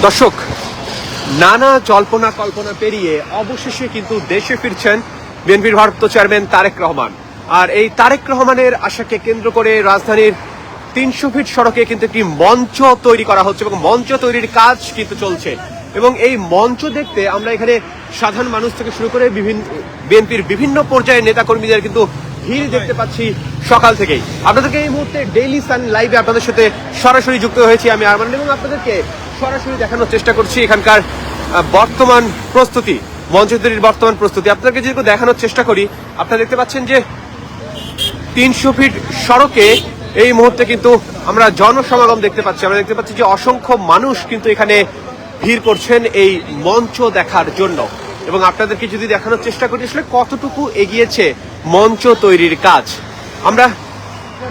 দর্শক, নানা জল্পনা কল্পনা পেরিয়ে অবশেষে কিন্তু দেশে ফিরছেন বিএনপির ভারপ্রাপ্ত চেয়ারম্যান তারেক রহমান। আর এই তারেক রহমানের আশাকে কেন্দ্র করে রাজধানীর ৩০০ ফিট সড়কে কিন্তু একটি মঞ্চ তৈরি করা হচ্ছে এবং মঞ্চ তৈরির কাজ কিন্তু চলছে। এবং এই মঞ্চ দেখতে আমরা এখানে সাধারণ মানুষ থেকে শুরু করে বিএনপির বিভিন্ন পর্যায়ের নেতাকর্মীদের কিন্তু ভিড় দেখতে পাচ্ছি সকাল থেকেই। আপনাদেরকে এই মুহূর্তে ডেইলি সান লাইভে আপনাদের সাথে সরাসরি যুক্ত হয়েছি আমি আরমান, এবং আপনাদেরকে সরাসরি দেখানোর চেষ্টা করছি এখানকার বর্তমান প্রস্তুতি, মঞ্চ তৈরির বর্তমান প্রস্তুতি। আপনাদেরকে যেহেতু দেখানোর চেষ্টা করি, আপনারা দেখতে পাচ্ছেন যে ৩০০ ফিট সড়কে এই মুহূর্তে কিন্তু আমরা জনসমাগম দেখতে পাচ্ছি। আমরা দেখতে পাচ্ছি যে অসংখ্য মানুষ কিন্তু এখানে ভিড় করছেন এই মঞ্চ দেখার জন্য। এবং আপনাদেরকে যদি দেখানোর চেষ্টা করি আসলে কতটুকু এগিয়েছে মঞ্চ তৈরির কাজ। আমরা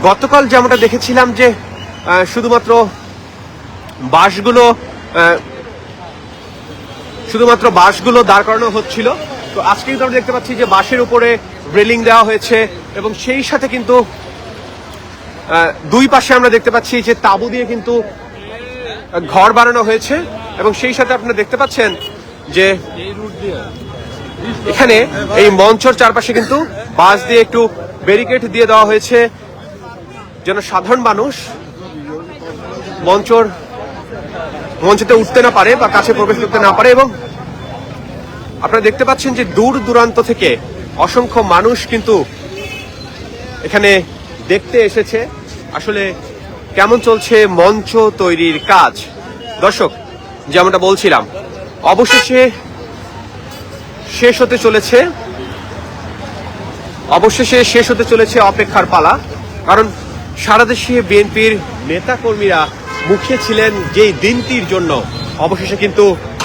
গতকাল যেমনটা দেখেছিলাম যে শুধুমাত্র বাসগুলো দাঁড় করানো হচ্ছিল, তো আজকে কিন্তু আমরা দেখতে পাচ্ছি যে বাসের উপরে রেলিং দেওয়া হয়েছে এবং সেই সাথে কিন্তু দুই পাশে আমরা দেখতে পাচ্ছি যে তাঁবু দিয়ে কিন্তু ঘর বানানো হয়েছে। এবং সেই সাথে আপনারা দেখতে পাচ্ছেন যে এখানে এই মঞ্চের চারপাশে কিন্তু বাঁশ দিয়ে একটু ব্যারিকেড দিয়ে দেওয়া হয়েছে যেন সাধারণ মানুষ মঞ্চতে উঠতে না পারে বা কাছে প্রবেশ করতে না পারে। এবং আপনারা দেখতে পাচ্ছেন যে দূর দূরান্ত থেকে অসংখ্য মানুষ কিন্তু এখানে দেখতে এসেছে আসলে কেমন চলছে মঞ্চ তৈরির কাজ। দর্শক, যেমনটা বলছিলাম, অবশেষে শেষ হতে চলেছে অপেক্ষার পালা। কারণ সারা দেশে বিএনপির নেতা কর্মীরা মুখে ছিলেন যেই দিনটির জন্য, অবশেষে কিন্তু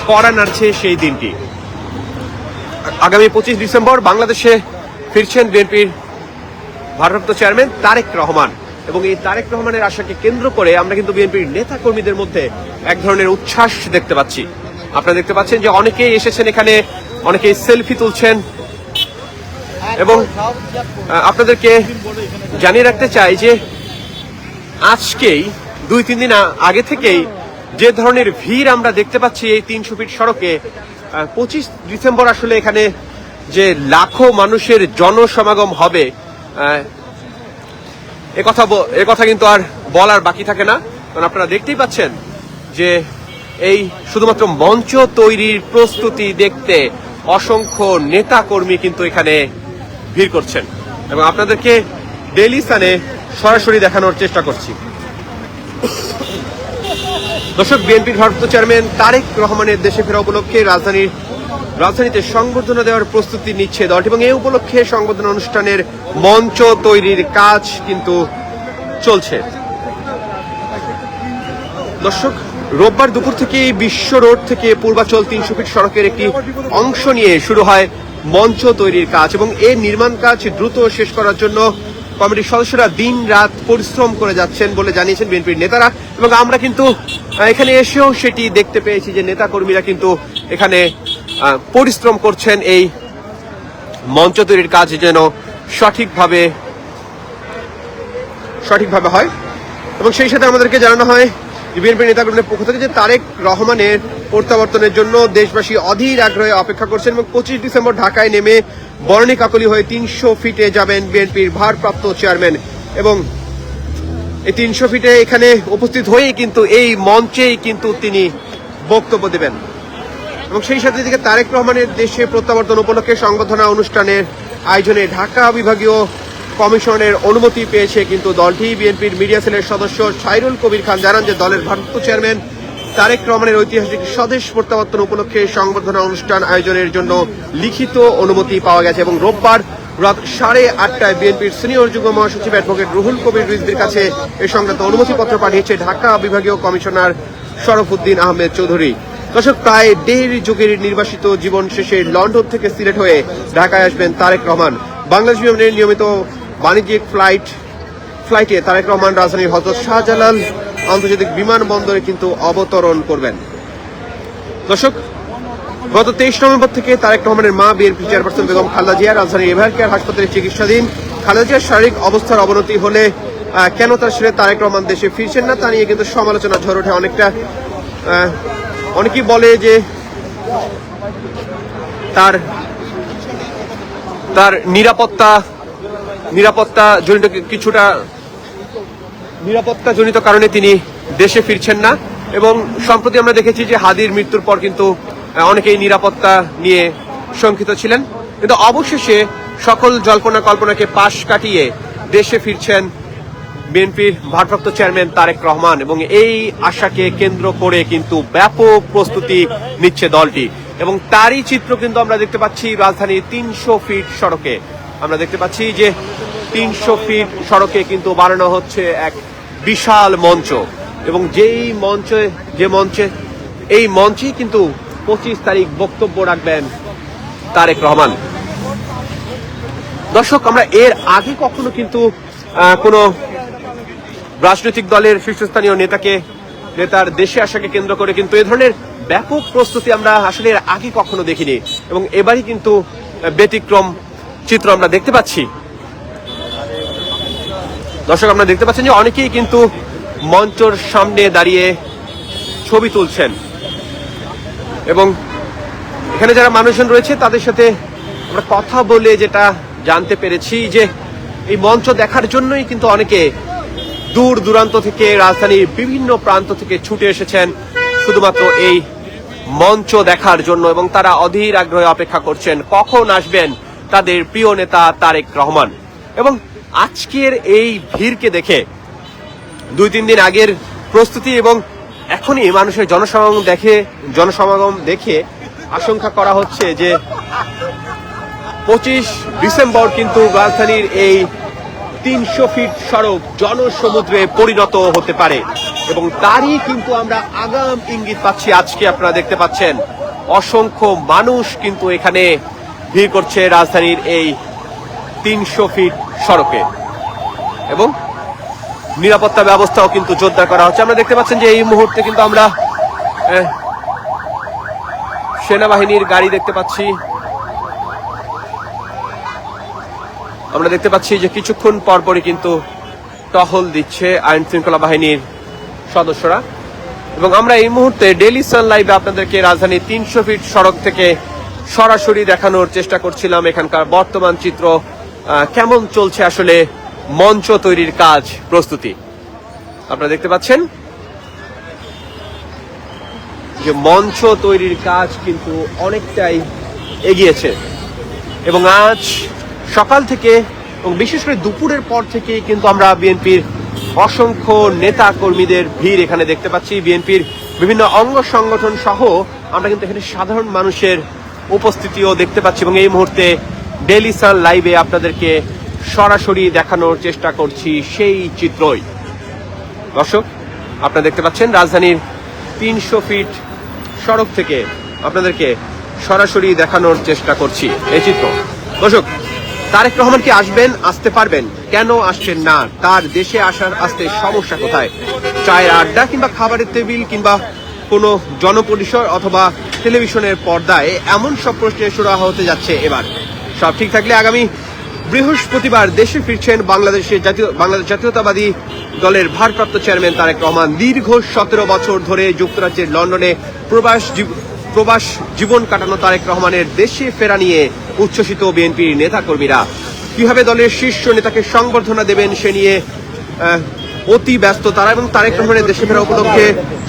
কড়া নাড়ছে সেই দিনটি। আগামী ২৫ ডিসেম্বর বাংলাদেশে ফিরছেন বিএনপির ভারপ্রাপ্ত চেয়ারম্যান তারেক রহমান। এবং এই তারেক রহমানের আশাকে কেন্দ্র করে আমরা কিন্তু বিএনপির নেতা কর্মীদের মধ্যে এক ধরনের উচ্ছ্বাস দেখতে পাচ্ছি। আপনারা দেখতে পাচ্ছেন যে অনেকেই এসেছেন এখানে, অনেকেই সেলফি তুলছেন। এবং আপনাদেরকে জানিয়ে রাখতে চাই যে আজকেই ২-৩ দিন আগে থেকেই যে ধরনের ভিড় আমরা দেখতে পাচ্ছি এই ৩০০ ফিট সড়কে, ২৫ ডিসেম্বর আসলে এখানে যে লাখো মানুষের জনসমাগম হবে এ কথা কিন্তু আর বলার বাকি থাকে না। কারণ আপনারা দেখতেই পাচ্ছেন যে এই শুধুমাত্র মঞ্চ তৈরির প্রস্তুতি দেখতে অসংখ্য নেতা কর্মী কিন্তু এখানে ভিড় করছেন এবং আপনাদেরকে ডেইলি সানে সরাসরি দেখানোর চেষ্টা করছি। দর্শক, বিএনপির ভারপ্রাপ্ত চেয়ারম্যান তারেক রহমানের দেশে ফেরা উপলক্ষে রাজধানীতে সংবর্ধনা দেওয়ার প্রস্তুতি নিচ্ছে দলটি এবং এই উপলক্ষে সংবর্ধনা অনুষ্ঠানের মঞ্চ তৈরির কাজ কিন্তু চলছে। দর্শক, রোববার দুপুর থেকে বিশ্ব রোড থেকে পূর্বাচল ৩০০ ফিট সড়কের একটি অংশ নিয়ে শুরু হয় মঞ্চ তৈরির কাজ এবং এর নির্মাণ কাজ দ্রুত শেষ করার জন্য কমিটির সদস্যরা দিন রাত পরিশ্রম করে যাচ্ছেন বলে জানিয়েছেন বিএনপির নেতারা। এবং আমরা কিন্তু এখানে এসেও সেটি দেখতে পেয়েছি যে নেতা কর্মীরা কিন্তু এখানে পরিশ্রম করছেন এই মঞ্চ তৈরির কাজ যেন সঠিকভাবে হয়। এবং সেই সাথে আমাদেরকে জানানো হয় বিএনপির নেতাকর্মীদের পক্ষ থেকে যে তারেক রহমানের প্রত্যাবর্তনের জন্য দেশবাসী অধীর আগ্রহে অপেক্ষা করছেন এবং ২৫ ডিসেম্বর ঢাকায় নেমে বরণী কাকলী হয়ে ৩০০ ফিটে যাবেন বিএনপির ভারপ্রাপ্ত চেয়ারম্যান। এবং এই ৩০০ ফিটে এখানে উপস্থিত হয়েই কিন্তু এই মঞ্চেই কিন্তু তিনি বক্তব্য দেবেন। এবং সেই সাথে দিকে তারেক রহমানের দেশে প্রত্যাবর্তন উপলক্ষে সংবর্ধনা অনুষ্ঠানের আয়োজনে ঢাকা বিভাগীয় কমিশনের অনুমতি পেয়েছে কিন্তু দলটি। বিএনপির মিডিয়া সেলের সদস্য সাইরুল কবির খান জানান যে দলের ভারপ্রাপ্ত চেয়ারম্যান তারেক রহমানের ঐতিহাসিক স্বদেশ প্রত্যাবর্তন উপলক্ষে সংবর্ধনা অনুষ্ঠান আয়োজনের জন্য লিখিত অনুমতি পাওয়া গেছে এবং রোববার রাত 8:30টায় বিএনপির সিনিয়র যুগ্ম মহাসচিব অ্যাডভোকেট রুহুল কবির রিজভির কাছে এই সংক্রান্ত অনুমতিপত্র পাঠিয়েছে ঢাকা বিভাগীয় কমিশনার শরফুদ্দিন আহমেদ চৌধুরী। দর্শক, প্রায় ১.৫ যুগের নির্বাসিত জীবন শেষে লন্ডন থেকে সিলেট হয়ে ঢাকায় আসবেন তারেক রহমান। বাংলাদেশ বিমানের নিয়মিত বাণিজ্যিক ফ্লাইটে তারেক রহমান রাজধানীর হযরত শাহজালাল আন্তর্জাতিক বিমানবন্দরে কিন্তু অবতরণ করবেন। দর্শক, গত ২৩ নভেম্বর থেকে তারেক রহমানের মা বিএনপি চেয়ারপারসন বেগম খালেদা জিয়া রাজধানীর এভার কেয়ার হাসপাতালে চিকিৎসাধীন। খালেদা জিয়ার শারীরিক অবস্থার অবনতি হলে কেন তার ছেলে তারেক রহমান দেশে ফিরছেন না তা নিয়ে কিন্তু সমালোচনা ঝড় ওঠে। অনেকটা অনেকেই বলে যে তার নিরাপত্তা জনিত কারণে তিনি দেশে ফিরছেন না। এবং সম্প্রতি আমরা দেখেছি যে হাদির মৃত্যুর পর কিন্তু অনেকেই নিরাপত্তা নিয়ে শঙ্কিত ছিলেন, কিন্তু অবশেষে সকল জল্পনা কল্পনাকে পাশ কাটিয়ে দেশে ফিরছেন বিএনপির ভারপ্রাপ্ত চেয়ারম্যান তারেক রহমান। এবং এই আশাকে কেন্দ্র করে কিন্তু ব্যাপক প্রস্তুতি নিচ্ছে দলটি। এবং তারই চিত্র কিন্তু আমরা দেখতে পাচ্ছি রাজধানীর 300 ফিট সড়কে। আমরা দেখতে পাচ্ছি যে 300 ফিট সড়কে কিন্তু বানানো হচ্ছে এক বিশাল মঞ্চ, এবং এই মঞ্চে কিন্তু 25 তারিখ বক্তব্য রাখবেন তারেক রহমান। দর্শক, আমরা এর আগে কখনো কিন্তু কোনো রাজনৈতিক দলের শীর্ষস্থানীয় নেতার দেশে আসাকে কেন্দ্র করে কিন্তু এ ধরনের ব্যাপক প্রস্তুতি আমরা আসলে এর আগে কখনো দেখিনি, এবং এবারই কিন্তু ব্যতিক্রম চিত্র আমরা দেখতে পাচ্ছি। দর্শক, আমরা দেখতে পাচ্ছেন যে অনেকেই কিন্তু মঞ্চের সামনে দাঁড়িয়ে ছবি তুলছেন, এবং এখানে যারা মানুষজন রয়েছে তাদের সাথে আমরা কথা বলে যেটা জানতে পেরেছি যে এই মঞ্চ দেখার জন্যই কিন্তু অনেকে দূর দূরান্ত থেকে রাজধানীর বিভিন্ন প্রান্ত থেকে ছুটে এসেছেন শুধুমাত্র এই মঞ্চ দেখার জন্য, এবং তারা অধীর আগ্রহে অপেক্ষা করছেন কখন আসবেন তাদের প্রিয় নেতা তারেক রহমান। এবং আজকের এই ভিড়কে দেখে 2-3 দিন আগের প্রস্তুতি এবং এখনই মানুষের জনসমাগম দেখে আশঙ্কা করা হচ্ছে যে 25 ডিসেম্বর কিন্তু রাজধানীর এই 300 ফিট সড়ক জনসমুদ্রে পরিণত হতে পারে, এবং তারই কিন্তু আমরা আগাম ইঙ্গিত পাচ্ছি। আজকে আপনারা দেখতে পাচ্ছেন অসংখ্য মানুষ কিন্তু এখানে ভিড় করছে রাজধানীর এই 300 ফিট সড়কে, এবং নিরাপত্তা ব্যবস্থাও কিন্তু জোরদার করা হচ্ছে। আমরা দেখতে পাচ্ছেন যে এই মুহূর্তে কিন্তু আমরা সেনাবাহিনীর গাড়ি দেখতে পাচ্ছি। আমরা দেখতে পাচ্ছি যে কিছুক্ষণ পরপরই কিন্তু টহল দিচ্ছে আইন শৃঙ্খলা বাহিনীর সদস্যরা, এবং আমরা এই মুহূর্তে ডেইলি সান লাইভে আপনাদেরকে রাজধানীর 300 ফিট সড়ক থেকে সরাসরি দেখানোর চেষ্টা করছিলাম এখানকার বর্তমান চিত্র, কেমন চলছে আসলে মঞ্চ তৈরির কাজ প্রস্তুতি। আপনারা দেখতে পাচ্ছেন যে মঞ্চ তৈরির কাজ কিন্তু অনেকটাই এগিয়েছে, এবং আজ সকাল থেকে এবং বিশেষ করে দুপুরের পর থেকে কিন্তু আমরা বিএনপির অসংখ্য নেতা কর্মীদের ভিড় এখানে দেখতে পাচ্ছি। বিএনপির বিভিন্ন অঙ্গ সংগঠন সহ আমরা কিন্তু এখানে সাধারণ মানুষের উপস্থিতিও দেখতে পাচ্ছি, এবং এই মুহূর্তে ডেইলি সান লাইভে আপনাদেরকে সরাসরি দেখানোর চেষ্টা করছি সেই চিত্রই। দর্শক, আপনারা দেখতে পাচ্ছেন রাজধানীর 300 ফিট সড়ক থেকে আপনাদেরকে সরাসরি দেখানোর চেষ্টা করছি এই চিত্র। দর্শক, তারেক রহমান কি আসতে পারবেন? কেন আসছেন না? তার দেশে আসতে সমস্যা কোথায়? চায়ের আড্ডা কিংবা খাবারের টেবিল কিংবা কোনো জনপরিসর অথবা টেলিভিশনের পর্দায় এমন সব প্রশ্নের সুরাহা হতে যাচ্ছে এবার। সব ঠিক থাকলে আগামী বৃহস্পতিবার দেশে ফিরছেন বাংলাদেশ জাতীয়তাবাদী দলের ভারপ্রাপ্ত চেয়ারম্যান তারেক রহমান। দীর্ঘ 17 বছর ধরে যুক্তরাজ্যের লন্ডনে প্রবাস জীবন কাটানো তারেক রহমানের দেশে ফেরা নিয়ে উচ্ছ্বসিত বিএনপির নেতাকর্মীরা। কিভাবে দলের শীর্ষ নেতাকে সংবর্ধনা দেবেন সে নিয়ে অতি ব্যস্ত তারা, এবং তারেক রহমানের দেশে ফেরা উপলক্ষে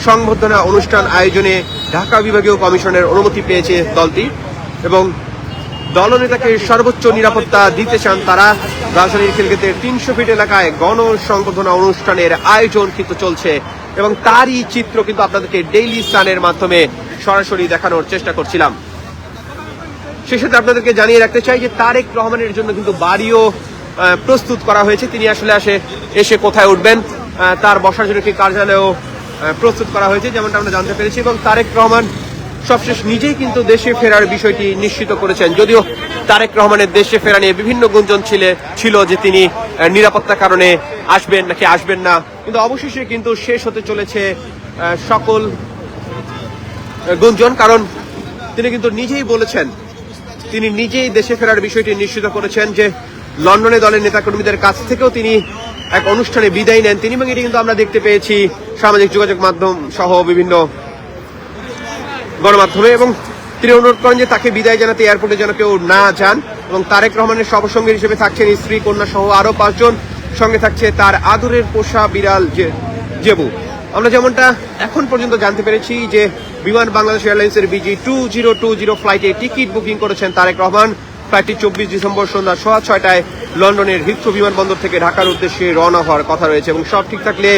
সংবর্ধনা অনুষ্ঠান আয়োজনে ঢাকা বিভাগীয় কমিশনের অনুমতি পেয়েছে দলটি, এবং দলনেতাকে সর্বোচ্চ নিরাপত্তা দিতে চান তারা। রাজধানীর খিলক্ষেতের 300 ফিট এলাকায় গণ সংবর্ধনা অনুষ্ঠানের আয়োজন কিন্তু চলছে, এবং তারই চিত্র কিন্তু আপনাদেরকে ডেইলি সানের মাধ্যমে সরাসরি দেখানোর চেষ্টা করছিলাম। সেই সাথে আপনাদেরকে জানিয়ে রাখতে চাই যে তারেক রহমানের জন্য কিন্তু বাড়িও প্রস্তুত করা হয়েছে। তিনি আসলে এসে কোথায় উঠবেন তার বসার জন্য কি কার্যালয়ও প্রস্তুত করা হয়েছে, যেমনটা আমরা জানতে পেরেছি। এবং তারেক রহমান সবশেষ নিজেই কিন্তু দেশে ফেরার বিষয়টি নিশ্চিত করেছেন, যদিও তারেক রহমানের দেশে ফেরা নিয়ে বিভিন্ন গুঞ্জন ছিল যে তিনি নিরাপত্তার কারণে আসবেন নাকি আসবেন না, কিন্তু অবশেষে কিন্তু শেষ হতে চলেছে সকল গুঞ্জন, কারণ তিনি কিন্তু নিজেই বলেছেন, তিনি নিজেই দেশে ফেরার বিষয়টি নিশ্চিত করেছেন যে লন্ডনে দলের নেতাকর্মীদের কাছ থেকেও তিনি এক অনুষ্ঠানে বিদায় নেন তিনি, এবং এটি কিন্তু আমরা দেখতে পেয়েছি সামাজিক যোগাযোগ মাধ্যম সহ বিভিন্ন গণমাধ্যমে, এবং তিনি অনুরোধ করেন যে তাকে বিদায় জানাতে এয়ারপোর্টে যেন কেউ না যান। এবং তারেক রহমানের সহসঙ্গী হিসেবে থাকছেন স্ত্রী, কন্যা সহ আরো 5 জন, সঙ্গে থাকছে তার আদরের পোষা বিড়াল জেবু। আমরা যেমনটা এখন পর্যন্ত জানতে পেরেছি যে বিমান বাংলাদেশ এয়ারলাইন্সের BG2020 ফ্লাইটে টিকিট বুকিং করেছেন তারেক রহমান। ফ্লাইটটি 24 ডিসেম্বর সন্ধ্যা 6:30 লন্ডনের হিথ্রো বিমানবন্দর থেকে ঢাকার উদ্দেশ্যে রওনা হওয়ার কথা রয়েছে। এবং সব ঠিক থাকলে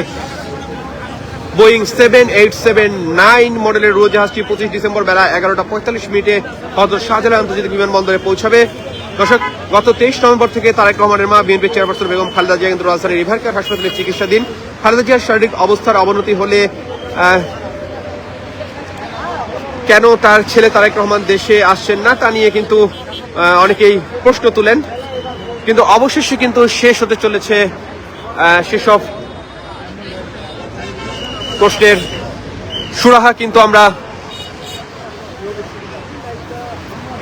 বোয়িং 7879 মডেলের উড়োজাহাজটি 25 ডিসেম্বর বেলা 11:45 হযরত শাহজালাল আন্তর্জাতিক বিমানবন্দরে পৌঁছাবে। দর্শক, গত 23 নভেম্বর থেকে তারেক রহমানের মা বিএনপি চেয়ারপারসন বেগম খালেদা জিয়া কিন্তু রাজধানীর রিভার কেয়ার হাসপাতালে চিকিৎসাধীন। খালেদা জিয়ার শারীরিক অবস্থার অবনতি হলে কেন তার ছেলে তারেক রহমান দেশে আসছেন না তা নিয়ে কিন্তু অনেকেই প্রশ্ন তুলেন, কিন্তু অবশেষে কিন্তু শেষ হতে চলেছে সেসব প্রশ্নের সুরাহা কিন্তু আমরা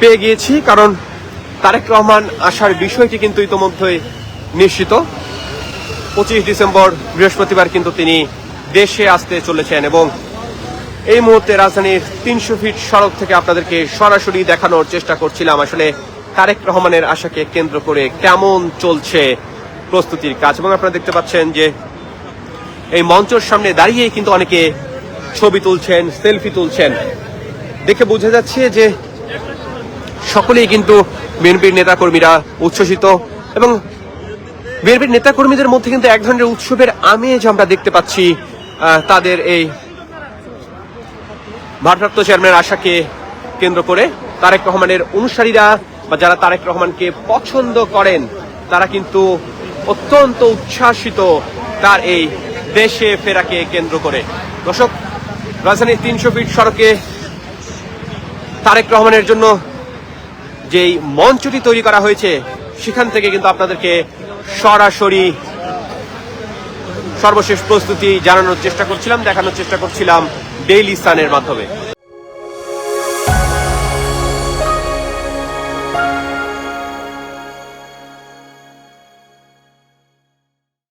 পেয়ে গিয়েছি। কারণ তারেক রহমান আসার বিষয়টি কিন্তু ইতোমধ্যেই নিশ্চিত। 25 ডিসেম্বর বৃহস্পতিবার কিন্তু তিনি দেশে আসতে চলেছেন, এবং এই মুহূর্তে রাজধানীর 300 ফিট সড়ক থেকে আপনাদেরকে সরাসরি দেখানোর চেষ্টা করছিলাম আসলে তারেক রহমানের আশাকে কেন্দ্র করে কেমন চলছে প্রস্তুতির কাজ। এবং আপনারা দেখতে পাচ্ছেন যে এই মঞ্চের সামনে দাঁড়িয়েই কিন্তু অনেকে ছবি তুলছেন, সেলফি তুলছেন। দেখে বোঝা যাচ্ছে যে সকলেই কিন্তু বিএনপির নেতাকর্মীরা উচ্ছ্বসিত, এবং বিএনপির নেতাকর্মীদের মধ্যে কিন্তু এক ধরনের উৎসবের আমেজ আমরা দেখতে পাচ্ছি। তাদের এই ভারপ্রাপ্ত চেয়ারম্যানের আশাকে কেন্দ্র করে তারেক রহমানের অনুসারীরা বা যারা তারেক রহমানকে পছন্দ করেন তারা কিন্তু অত্যন্ত উচ্ছ্বাসিত তার এই দেশে ফেরাকে কেন্দ্র করে। দর্শক, রাজধানীর 300 ফিট সড়কে তারেক রহমানের জন্য যেই মঞ্চটি তৈরি করা হয়েছে সেখান থেকে কিন্তু আপনাদেরকে সরাসরি সর্বশেষ প্রস্তুতি জানানোর চেষ্টা করছিলাম, দেখানোর চেষ্টা করছিলাম ডেইলি সানের মাধ্যমে।